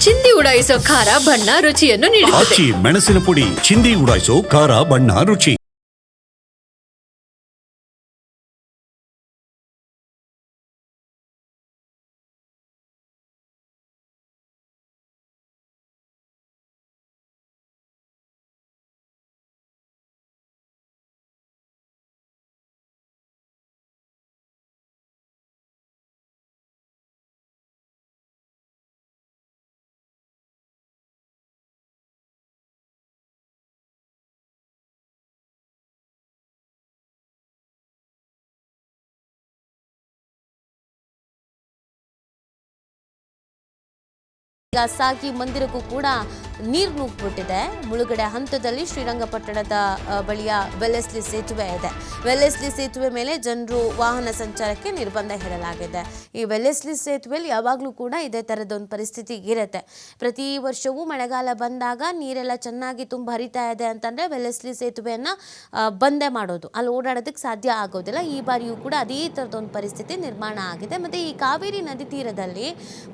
ಚಿಂದಿ ಉಡಾಯಿಸೋ ಖಾರ ಬಣ್ಣ ರುಚಿಯನ್ನು ನೀಡುತ್ತದೆ. ಮೆಣಸಿನ ಪುಡಿ ಚಿಂದಿ ಉಡಾಯಿಸೋ ಖಾರ ಬಣ್ಣ ರುಚಿ. ಸಾಗಿ ಮಂದಿರಕ್ಕೂ ಕೂಡ ನೀರು ನುಗ್ಗಿಬಿಟ್ಟಿದೆ. ಮುಳುಗಡೆ ಹಂತದಲ್ಲಿ ಶ್ರೀರಂಗಪಟ್ಟಣದ ಬಳಿಯ ವೆಲ್ಲೆಸ್ಲಿ ಸೇತುವೆ ಇದೆ. ವೆಲ್ಲೆಸ್ಲಿ ಸೇತುವೆ ಮೇಲೆ ಜನರು ವಾಹನ ಸಂಚಾರಕ್ಕೆ ನಿರ್ಬಂಧ ಹೇರಲಾಗಿದೆ. ಈ ವೆಲ್ಲೆಸ್ಲಿ ಸೇತುವೆಯಲ್ಲಿ ಯಾವಾಗಲೂ ಕೂಡ ಇದೇ ಥರದೊಂದು ಪರಿಸ್ಥಿತಿ ಇರುತ್ತೆ. ಪ್ರತಿ ವರ್ಷವೂ ಮಳೆಗಾಲ ಬಂದಾಗ ನೀರೆಲ್ಲ ಚೆನ್ನಾಗಿ ತುಂಬ ಹರಿತಾ ಇದೆ ಅಂತಂದರೆ ವೆಲ್ಲೆಸ್ಲಿ ಸೇತುವೆಯನ್ನು ಬಂದೇ ಮಾಡೋದು, ಅಲ್ಲಿ ಓಡಾಡೋದಕ್ಕೆ ಸಾಧ್ಯ ಆಗೋದಿಲ್ಲ. ಈ ಬಾರಿಯೂ ಕೂಡ ಅದೇ ಥರದೊಂದು ಪರಿಸ್ಥಿತಿ ನಿರ್ಮಾಣ ಆಗಿದೆ. ಮತ್ತು ಈ ಕಾವೇರಿ ನದಿ ತೀರದಲ್ಲಿ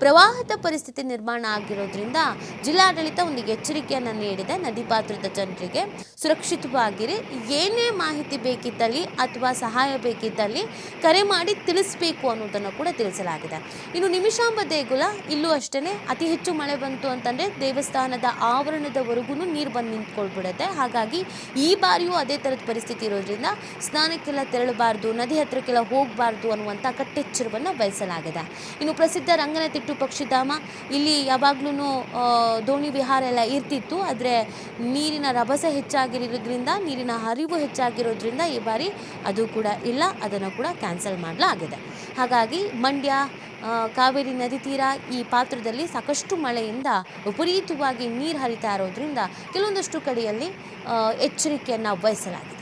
ಪ್ರವಾಹದ ಪರಿಸ್ಥಿತಿ ನಿರ್ಮಾಣ ಆಗಿರೋದ್ರಿಂದ ಜಿಲ್ಲಾಡಳಿತ ಒಂದು ಎಚ್ಚರಿಕೆಯನ್ನು ನೀಡಿದೆ. ನದಿ ಪಾತ್ರದ ಜನರಿಗೆ ಸುರಕ್ಷಿತವಾಗಿರಿ, ಏನೇ ಮಾಹಿತಿ ಬೇಕಿದ್ದಲ್ಲಿ ಅಥವಾ ಸಹಾಯ ಬೇಕಿದ್ದಲ್ಲಿ ಕರೆ ಮಾಡಿ ತಿಳಿಸಬೇಕು ಅನ್ನೋದನ್ನು ಕೂಡ ತಿಳಿಸಲಾಗಿದೆ. ಇನ್ನು ನಿಮಿಷಾಂಬ ದೇಗುಲ ಇಲ್ಲೂ ಅಷ್ಟೇ ಅತಿ ಹೆಚ್ಚು ಮಳೆ ಬಂತು ಅಂತಂದರೆ ದೇವಸ್ಥಾನದ ಆವರಣದವರೆಗೂ ನೀರು ಬಂದು ನಿಂತ್ಕೊಳ್ಬಿಡುತ್ತೆ. ಹಾಗಾಗಿ ಈ ಬಾರಿಯೂ ಅದೇ ಥರದ ಪರಿಸ್ಥಿತಿ ಇರೋದ್ರಿಂದ ಸ್ನಾನಕ್ಕೆಲ್ಲ ತೆರಳಬಾರ್ದು, ನದಿ ಹತ್ರಕ್ಕೆಲ್ಲ ಹೋಗಬಾರ್ದು ಅನ್ನುವಂಥ ಕಟ್ಟೆಚ್ಚರವನ್ನು ವಹಿಸಲಾಗಿದೆ. ಇನ್ನು ಪ್ರಸಿದ್ಧ ರಂಗನತಿಟ್ಟು ಪಕ್ಷಿಧಾಮ, ಇಲ್ಲಿ ಯಾವಾಗ್ಲೂ ದೋಣಿ ವಿಹಾರ ಎಲ್ಲ ಇರ್ತಿತ್ತು. ಆದರೆ ನೀರಿನ ರಭಸ ಹೆಚ್ಚಾಗಿರೋದ್ರಿಂದ, ನೀರಿನ ಹರಿವು ಹೆಚ್ಚಾಗಿರೋದ್ರಿಂದ ಈ ಬಾರಿ ಅದು ಕೂಡ ಇಲ್ಲ, ಅದನ್ನು ಕೂಡ ಕ್ಯಾನ್ಸಲ್ ಮಾಡಲಾಗಿದೆ. ಹಾಗಾಗಿ ಮಂಡ್ಯ ಕಾವೇರಿ ನದಿ ತೀರ ಈ ಪಾತ್ರದಲ್ಲಿ ಸಾಕಷ್ಟು ಮಳೆಯಿಂದ ವಿಪರೀತವಾಗಿ ನೀರು ಹರಿತಾ ಇರೋದ್ರಿಂದ ಕೆಲವೊಂದಷ್ಟು ಕಡೆಯಲ್ಲಿ ಎಚ್ಚರಿಕೆಯನ್ನು ವಹಿಸಲಾಗಿದೆ.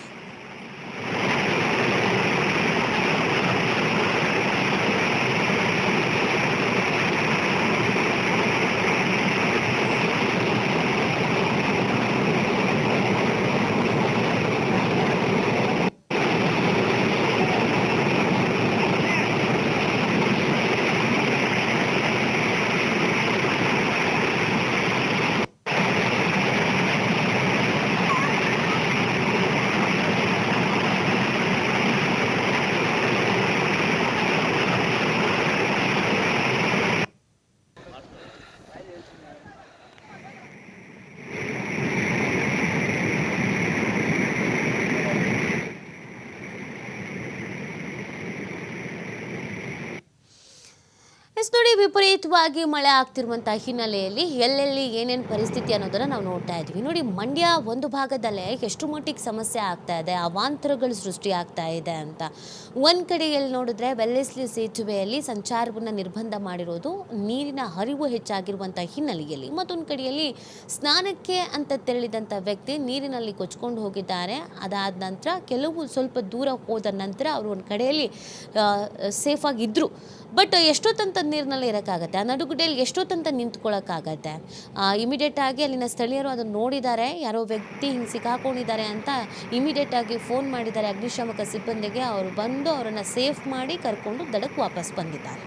ನೋಡಿ, ವಿಪರೀತವಾಗಿ ಮಳೆ ಆಗ್ತಿರುವಂಥ ಹಿನ್ನೆಲೆಯಲ್ಲಿ ಎಲ್ಲೆಲ್ಲಿ ಏನೇನು ಪರಿಸ್ಥಿತಿ ಅನ್ನೋದನ್ನು ನಾವು ನೋಡ್ತಾ ಇದ್ವಿ. ನೋಡಿ, ಮಂಡ್ಯ ಒಂದು ಭಾಗದಲ್ಲೇ ಎಷ್ಟು ಮಟ್ಟಿಗೆ ಸಮಸ್ಯೆ ಆಗ್ತಾ ಇದೆ, ಅವಾಂತರಗಳು ಸೃಷ್ಟಿ ಆಗ್ತಾ ಇದೆ ಅಂತ. ಒಂದು ಕಡೆಯಲ್ಲಿ ನೋಡಿದ್ರೆ ವೆಲ್ಲೆಸ್ಲಿ ಸೇತುವೆಯಲ್ಲಿ ಸಂಚಾರವನ್ನು ನಿರ್ಬಂಧ ಮಾಡಿರೋದು ನೀರಿನ ಹರಿವು ಹೆಚ್ಚಾಗಿರುವಂಥ ಹಿನ್ನೆಲೆಯಲ್ಲಿ. ಮತ್ತೊಂದು ಕಡೆಯಲ್ಲಿ ಸ್ನಾನಕ್ಕೆ ಅಂತ ತೆರಳಿದಂಥ ವ್ಯಕ್ತಿ ನೀರಿನಲ್ಲಿ ಕೊಚ್ಕೊಂಡು ಹೋಗಿದ್ದಾರೆ. ಅದಾದ ನಂತರ ಕೆಲವು ಸ್ವಲ್ಪ ದೂರ ಹೋದ ನಂತರ ಅವರು ಒಂದು ಕಡೆಯಲ್ಲಿ ಸೇಫಾಗಿದ್ದರು. ಬಟ್ ಎಷ್ಟೊತ್ತಂತ ನೀರಿನಲ್ಲಿ ಇರೋಕ್ಕಾಗತ್ತೆ, ಆ ನಡುಗುಡ್ಡೆಯಲ್ಲಿ ಎಷ್ಟೊತ್ತಂತ ನಿಂತ್ಕೊಳ್ಳೋಕ್ಕಾಗತ್ತೆ. ಇಮಿಡಿಯೇಟಾಗಿ ಅಲ್ಲಿನ ಸ್ಥಳೀಯರು ಅದನ್ನು ನೋಡಿದ್ದಾರೆ, ಯಾರೋ ವ್ಯಕ್ತಿ ಹಿಂಗೆ ಸಿಕ್ಕಾಕೊಂಡಿದ್ದಾರೆ ಅಂತ ಇಮಿಡಿಯೇಟಾಗಿ ಫೋನ್ ಮಾಡಿದ್ದಾರೆ ಅಗ್ನಿಶಾಮಕ ಸಿಬ್ಬಂದಿಗೆ. ಅವರು ಬಂದು ಅವರನ್ನು ಸೇಫ್ ಮಾಡಿ ಕರ್ಕೊಂಡು ದಡಕ್ಕೆ ವಾಪಸ್ ಬಂದಿದ್ದಾರೆ.